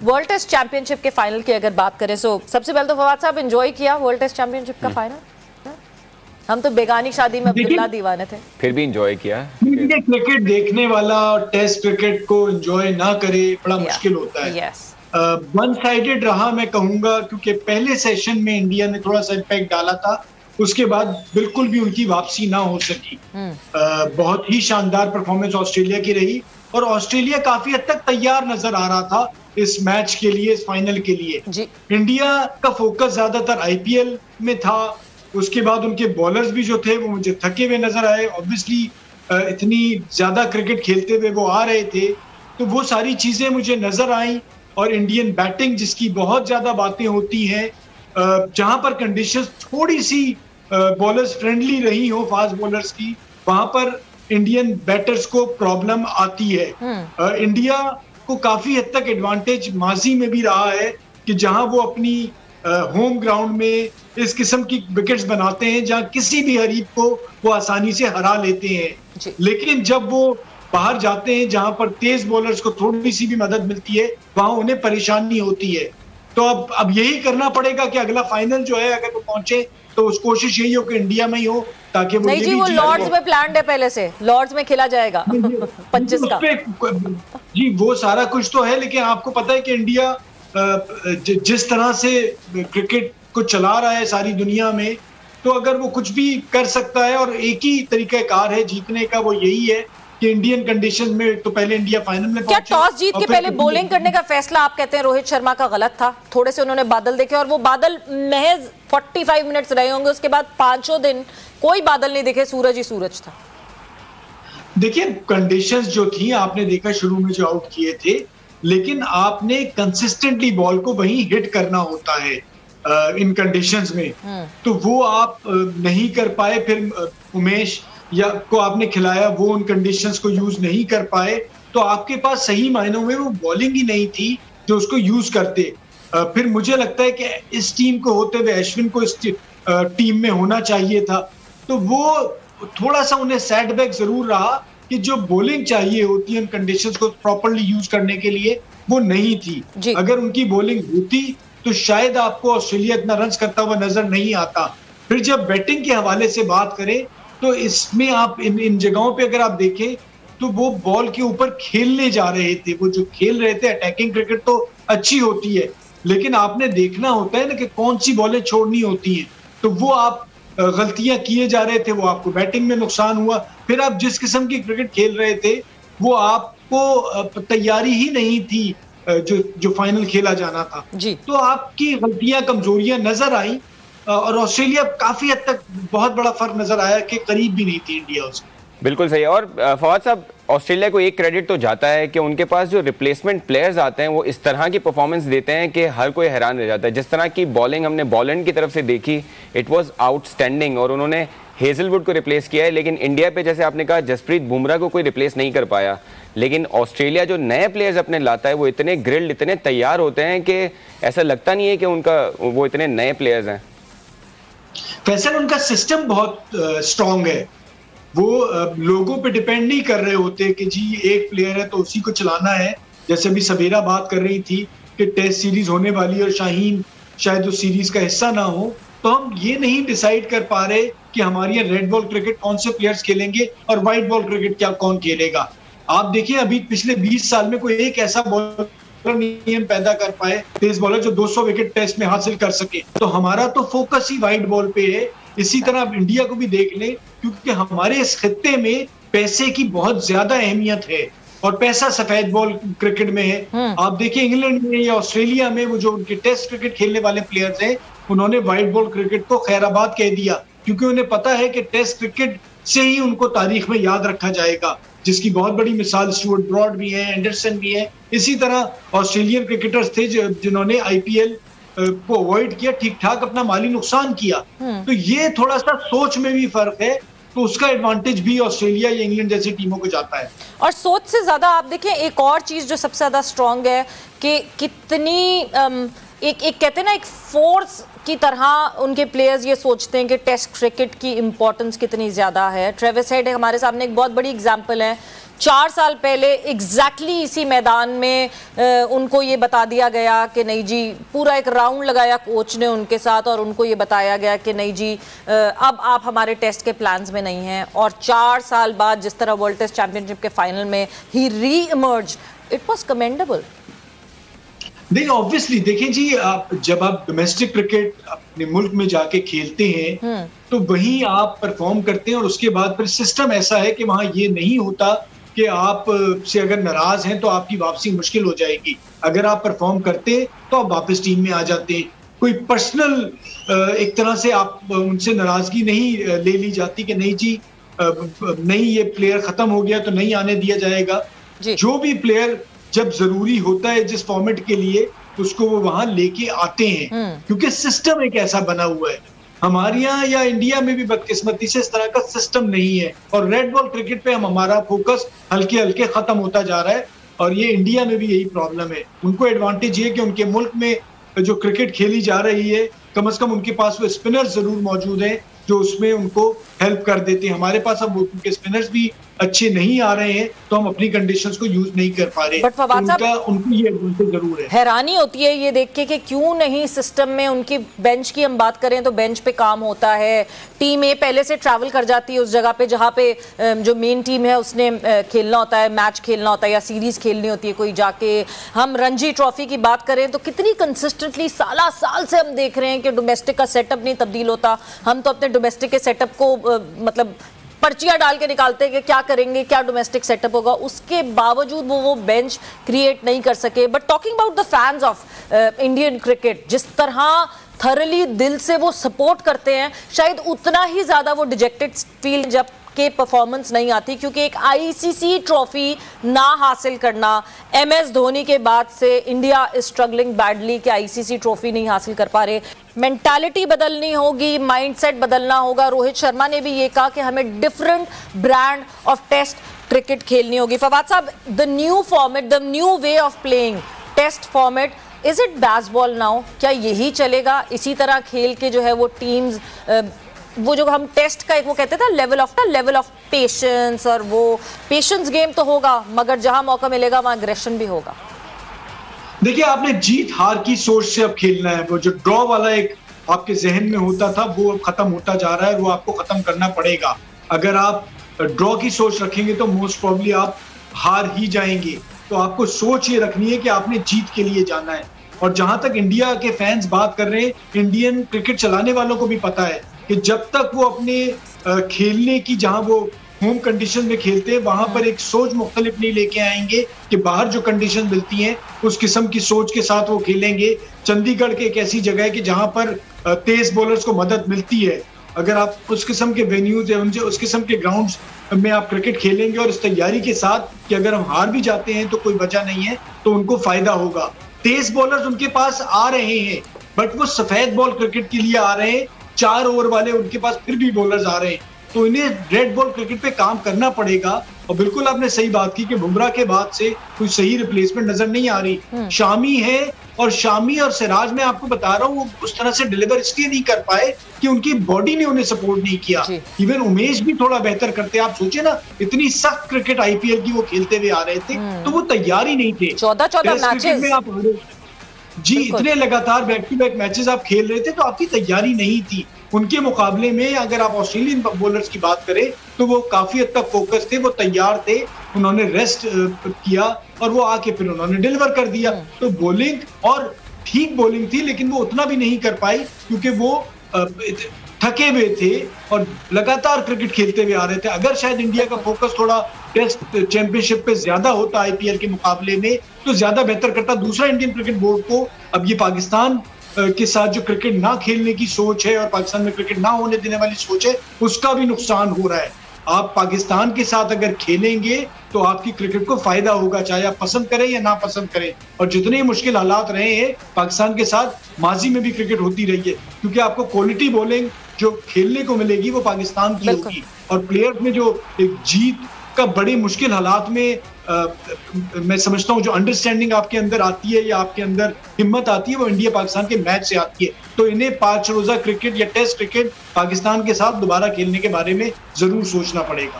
World test championship के final की अगर बात करें, सो सबसे पहले तो फवाद साहब एंजॉय किया वर्ल्ड टेस्ट चैंपियनशिप का फाइनल? हम तो बेगानी शादी में अब्दुल्ला दीवाने थे, फिर भी एंजॉय किया। क्रिकेट देखने वाला टेस्ट क्रिकेट को एंजॉय ना करे बड़ा मुश्किल होता है। वन साइडेड रहा मैं कहूंगा, क्योंकि पहले सेशन में इंडिया ने थोड़ा सा इम्पैक्ट डाला था, उसके बाद बिल्कुल भी उनकी वापसी ना हो सकी। बहुत ही शानदार परफॉर्मेंस ऑस्ट्रेलिया की रही और ऑस्ट्रेलिया काफी हद तक तैयार नजर आ रहा था इस मैच के लिए, इस फाइनल के लिए। इंडिया का फोकस ज्यादातर आईपीएल में था। उसके बाद उनके बॉलर्स भी जो थे वो मुझे थके हुए नजर आए। ऑब्वियसली इतनी ज्यादा क्रिकेट खेलते हुए वो आ रहे थे, तो वो सारी चीजें मुझे नजर आई। और इंडियन बैटिंग जिसकी बहुत ज्यादा बातें होती हैं, जहां पर कंडीशंस थोड़ी सी बॉलर्स फ्रेंडली रही हो फास्ट बॉलर्स की, वहां पर इंडियन बैटर्स को प्रॉब्लम आती है। इंडिया को काफी हद तक एडवांटेज माजी में भी रहा है कि जहां वो अपनी होम ग्राउंड में इस किस्म की विकेट्स बनाते हैं जहां किसी भी हरीफ को वो आसानी से हरा लेते हैं। लेकिन जब वो बाहर जाते हैं जहां पर तेज बॉलर्स को थोड़ी सी भी मदद मिलती है, वहां उन्हें परेशानी होती है। तो अब यही करना पड़ेगा कि अगला फाइनल जो है अगर वो पहुंचे तो उस कोशिश यही हो कि इंडिया में ही हो, ताकि वो नहीं जी, वो लॉर्ड्स में प्लान्ड है, पहले से लॉर्ड्स में खेला जाएगा 25 का। जी वो सारा कुछ तो है, लेकिन आपको पता है कि इंडिया जिस तरह से क्रिकेट को चला रहा है सारी दुनिया में, तो अगर वो कुछ भी कर सकता है और एक ही तरीकाकार है जीतने का, वो यही है कि इंडियन कंडीशन में तो पहले इंडिया फाइनल में क्या टॉस जीत के पहले बॉलिंग करने का फैसला आप कहते हैं रोहित शर्मा का गलत था? थोड़े से उन्होंने बादल देखे और वो बादल महज 45 मिनट्स रहे होंगे, उसके बाद 5 दिन कोई बादल नहीं दिखे, सूरज ही सूरज था। देखिए कंडीशंस जो थी, आपने देखा शुरू में जो आउट किए थे, लेकिन आपने कंसिस्टेंटली बॉल को वहीं हिट करना होता है इन कंडीशंस में, तो वो आप नहीं कर पाए। फिर उमेश या को आपने खिलाया, वो उन कंडीशंस को यूज नहीं कर पाए, तो आपके पास सही मायनों में वो बॉलिंग ही नहीं थी जो उसको यूज करते। फिर मुझे लगता है कि इस टीम को होते हुए अश्विन को इस टीम में होना चाहिए था, तो वो थोड़ा सा उन्हें सेटबैक जरूर रहा कि जो बॉलिंग चाहिए होती है उन कंडीशंस को प्रॉपर्ली यूज करने के लिए, वो नहीं थी। अगर उनकी बॉलिंग होती तो शायद आपको ऑस्ट्रेलिया इतना रन करता हुआ नजर नहीं आता। फिर जब बैटिंग के हवाले से बात करें तो इसमें आप इन जगहों पे अगर आप देखें तो वो बॉल के ऊपर खेलने जा रहे थे, वो जो खेल रहे थे। अटैकिंग क्रिकेट तो अच्छी होती है, लेकिन आपने देखना होता है ना कि कौन सी बॉलें छोड़नी होती हैं, तो वो आप गलतियां किए जा रहे थे, वो आपको बैटिंग में नुकसान हुआ। फिर आप जिस किस्म की क्रिकेट खेल रहे थे वो आपको तैयारी ही नहीं थी जो फाइनल खेला जाना था जी। तो आपकी गलतियां कमजोरियां नजर आई और ऑस्ट्रेलिया काफी हद तक बहुत बड़ा फर्क नजर आया कि करीब भी नहीं थी इंडिया उसके। बिल्कुल सही। और फवाद साहब, ऑस्ट्रेलिया को एक क्रेडिट तो जाता है कि उनके पास जो रिप्लेसमेंट प्लेयर्स आते हैं वो इस तरह की परफॉर्मेंस देते हैं कि हर कोई हैरान रह जाता है। जिस तरह की बॉलिंग हमने बॉलैंड की तरफ से देखी, इट वाज आउटस्टैंडिंग, और उन्होंने हेजलवुड को रिप्लेस किया है। लेकिन इंडिया पे जैसे आपने कहा जसप्रीत बुमराह को कोई रिप्लेस नहीं कर पाया, लेकिन ऑस्ट्रेलिया जो नए प्लेयर्स अपने लाता है वो इतने ग्रिल्ड, इतने तैयार होते हैं कि ऐसा लगता नहीं है कि वो इतने नए प्लेयर्स हैं। फैसल, उनका सिस्टम बहुत स्ट्रांग है। वो लोगों पे डिपेंड नहीं कर रहे होते कि जी एक प्लेयर है तो उसी को चलाना है। जैसे अभी सबेरा बात कर रही थी कि टेस्ट सीरीज होने वाली है और शाहीन शायद उस सीरीज का हिस्सा ना हो, तो हम ये नहीं डिसाइड कर पा रहे कि हमारे यहाँ रेड बॉल क्रिकेट कौन से प्लेयर्स खेलेंगे और व्हाइट बॉल क्रिकेट क्या कौन खेलेगा। आप देखिए अभी पिछले 20 साल में कोई एक ऐसा बॉलर नियम पैदा कर पाए, तेज बॉलर, जो 200 विकेट टेस्ट में हासिल कर सके। तो हमारा तो फोकस ही व्हाइट बॉल पे है। इसी तरह आप इंडिया को भी देख लें, क्योंकि हमारे इस खित्ते में पैसे की बहुत ज्यादा अहमियत है और पैसा सफेद बॉल क्रिकेट में है। आप देखिए इंग्लैंड में या ऑस्ट्रेलिया में वो जो उनके टेस्ट क्रिकेट खेलने वाले प्लेयर्स हैं, उन्होंने व्हाइट बॉल क्रिकेट को खैराबाद कह दिया, क्योंकि उन्हें पता है कि टेस्ट क्रिकेट से ही उनको तारीख में याद रखा जाएगा, जिसकी बहुत बड़ी मिसाल स्टुअर्ट ब्रॉड भी है, एंडरसन भी है। इसी तरह ऑस्ट्रेलियन क्रिकेटर्स थे जिन्होंने आईपीएल को अवॉइड किया, ठीक ठाक अपना माली नुकसान किया। तो ये थोड़ा सा सोच में भी फर्क है, तो उसका एडवांटेज भी ऑस्ट्रेलिया या इंग्लैंड जैसी टीमों को जाता है। और सोच से ज्यादा आप देखें एक और चीज जो सबसे ज्यादा स्ट्रांग है कि कितनी एक कहते हैं ना, एक फोर्स की तरह उनके प्लेयर्स ये सोचते हैं कि टेस्ट क्रिकेट की इंपॉर्टेंस कितनी ज्यादा है। ट्रेविस हेड हमारे सामने एक बहुत बड़ी एग्जांपल है। 4 साल पहले एग्जैक्टली इसी मैदान में उनको ये बता दिया गया कि नहीं जी, पूरा एक राउंड लगाया कोच ने उनके साथ और उनको ये बताया गया कि नहीं जी अब आप हमारे टेस्ट के प्लान्स में नहीं हैं, और 4 साल बाद जिस तरह वर्ल्ड टेस्ट चैंपियनशिप के फाइनल में ही री इमर्ज, इट वाज कमेंडेबल। देखिए ऑब्वियसली, देखिए जी, जब आप डोमेस्टिक क्रिकेट अपने मुल्क में जाके खेलते हैं तो वहीं आप परफॉर्म करते हैं, और उसके बाद फिर सिस्टम ऐसा है कि वहां ये नहीं होता कि आप से अगर नाराज हैं तो आपकी वापसी मुश्किल हो जाएगी। अगर आप परफॉर्म करते तो आप वापस टीम में आ जाते हैं। कोई पर्सनल एक तरह से आप उनसे नाराजगी नहीं ले ली जाती कि नहीं जी नहीं ये प्लेयर खत्म हो गया तो नहीं आने दिया जाएगा। जो भी प्लेयर जब जरूरी होता है जिस फॉर्मेट के लिए, उसको वो वहां लेके आते हैं, क्योंकि सिस्टम एक ऐसा बना हुआ है। हमारे यहाँ या इंडिया में भी बदकिस्मती से इस तरह का सिस्टम नहीं है, और रेड बॉल क्रिकेट पे हमारा फोकस हल्के हल्के खत्म होता जा रहा है, और ये इंडिया में भी यही प्रॉब्लम है। उनको एडवांटेज ये कि उनके मुल्क में जो क्रिकेट खेली जा रही है, कम से कम उनके पास वो स्पिनर जरूर मौजूद हैं जो उसमें उनको हेल्प कर देते हैं। हमारे पास अब उनके स्पिनर्स भी अच्छे नहीं आ रहे हैं, तो हम अपनी कंडीशंस को यूज नहीं कर पा रहे। बट फवाद साहब, उनको ये एडवांटेज जरूर है। हैरानी होती है ये देख के कि क्यों नहीं सिस्टम में उनकी बेंच की हम बात करें तो बेंच पे काम होता है। टीम ए पहले से ट्रैवल कर जाती है उस जगह पे जहाँ पे जो मेन टीम है उसने खेलना होता है, मैच खेलना होता है या सीरीज खेलनी होती है कोई जाके। हम रणजी ट्रॉफी की बात करें तो कितनी कंसिस्टेंटली साल से हम देख रहे हैं कि डोमेस्टिक का सेटअप नहीं तब्दील होता। हम तो अपने डोमेस्टिक के सेटअप को मतलब पर्चियां डाल के निकालते हैं कि क्या करेंगे, क्या डोमेस्टिक सेटअप होगा, उसके बावजूद वो बेंच क्रिएट नहीं कर सके। But talking about the fans of Indian cricket, जिस तरह थरली दिल से वो सपोर्ट करते हैं, शायद उतना ही ज्यादा वो डिजेक्टेड फील जब के परफॉर्मेंस नहीं आती, क्योंकि एक आईसीसी ट्रॉफी ना हासिल करना, एमएस धोनी के बाद से इंडिया इज स्ट्रगलिंग बैडली कि आईसीसी ट्रॉफी नहीं हासिल कर पा रहे। मेंटालिटी बदलनी होगी, माइंडसेट बदलना होगा। रोहित शर्मा ने भी ये कहा कि हमें different brand of test cricket खेलनी होगी। फवाद साहब, the new format, the new way of playing test format, is it baseball now? क्या यही चलेगा? इसी तरह खेल के जो है वो टीम्स वो जो हम टेस्ट का एक वो कहते थे लेवल ऑफ पेशेंस, और वो पेशेंस गेम तो होगा मगर जहां मौका मिलेगा वहां एग्रेशन भी होगा। देखिए, आपने जीत हार की सोच से अब खेलना है। वो जो ड्रॉ वाला एक आपके जहन में होता था वो अब खत्म होता जा रहा है, वो आपको खत्म करना पड़ेगा। अगर आप ड्रॉ की सोच रखेंगे तो मोस्ट प्रोबेबली आप हार ही जाएंगे। तो आपको सोच ये रखनी है कि आपने जीत के लिए जाना है। और जहां तक इंडिया के फैंस बात कर रहे हैं, इंडियन क्रिकेट चलाने वालों को भी पता है कि जब तक वो अपने खेलने की, जहां वो होम कंडीशन में खेलते हैं, वहां पर एक सोच मुख्तलिफ नहीं लेके आएंगे कि बाहर जो कंडीशन मिलती हैं उस किस्म की सोच के साथ वो खेलेंगे। चंडीगढ़ की एक ऐसी जगह है कि जहां पर तेज बॉलर्स को मदद मिलती है। अगर आप उस किस्म के वेन्यूज या उस किस्म के ग्राउंड्स में आप क्रिकेट खेलेंगे और इस तैयारी के साथ कि अगर हम हार भी जाते हैं तो कोई वजह नहीं है, तो उनको फायदा होगा। तेज बॉलर्स उनके पास आ रहे हैं, बट वो सफेद बॉल क्रिकेट के लिए आ रहे हैं। 4 ओवर वाले उनके पास फिर भी बॉलर्स आ रहे हैं, तो इन्हें रेड बॉल क्रिकेट पे काम करना पड़ेगा। और बिल्कुल आपने सही बात की कि बुमराह के बाद से कोई सही रिप्लेसमेंट नजर नहीं आ रही। शामी है, और शामी और सिराज में आपको बता रहा हूँ वो उस तरह से डिलीवर इसलिए नहीं कर पाए कि उनकी बॉडी ने उन्हें सपोर्ट नहीं किया। इवन उमेश भी थोड़ा बेहतर करते। आप सोचे ना, इतनी सख्त क्रिकेट आईपीएल की वो खेलते हुए आ रहे थे, तो वो तैयार ही नहीं थे। 14 मैचेस जी, इतने लगातार बैक टू बैक मैचेस आप खेल रहे थे, तो आपकी तैयारी नहीं थी। उनके मुकाबले में अगर आप ऑस्ट्रेलियन बॉलर्स की बात करें तो वो काफी हद तक फोकस थे, वो तैयार थे, उन्होंने रेस्ट किया और वो आके फिर उन्होंने डिलीवर कर दिया। तो बॉलिंग और ठीक बॉलिंग थी, लेकिन वो उतना भी नहीं कर पाई क्योंकि वो थके हुए थे और लगातार क्रिकेट खेलते हुए आ रहे थे। अगर शायद इंडिया का फोकस थोड़ा टेस्ट चैंपियनशिप पे ज्यादा होता आईपीएल के मुकाबले में तो ज्यादा बेहतर करता। दूसरा, इंडियन क्रिकेट बोर्ड को अब ये पाकिस्तान के साथ जो क्रिकेट ना खेलने की सोच है और पाकिस्तान में क्रिकेट ना होने देने वाली सोच है, उसका भी नुकसान हो रहा है। आप पाकिस्तान के साथ अगर खेलेंगे तो आपकी क्रिकेट को फायदा होगा, चाहे आप पसंद करें या ना पसंद करें। और जितने मुश्किल हालात रहे हैं पाकिस्तान के साथ, माजी में भी क्रिकेट होती रही है, क्योंकि आपको क्वालिटी बॉलिंग जो खेलने को मिलेगी वो पाकिस्तान की होगी। और प्लेयर्स में जो एक जीत का बड़ी मुश्किल हालात में मैं समझता हूँ जो अंडरस्टैंडिंग आपके अंदर आती है या आपके अंदर हिम्मत आती है, वो इंडिया पाकिस्तान के मैच से आती है। तो इन्हें 5 रोजा क्रिकेट या टेस्ट क्रिकेट पाकिस्तान के साथ दोबारा खेलने के बारे में जरूर सोचना पड़ेगा।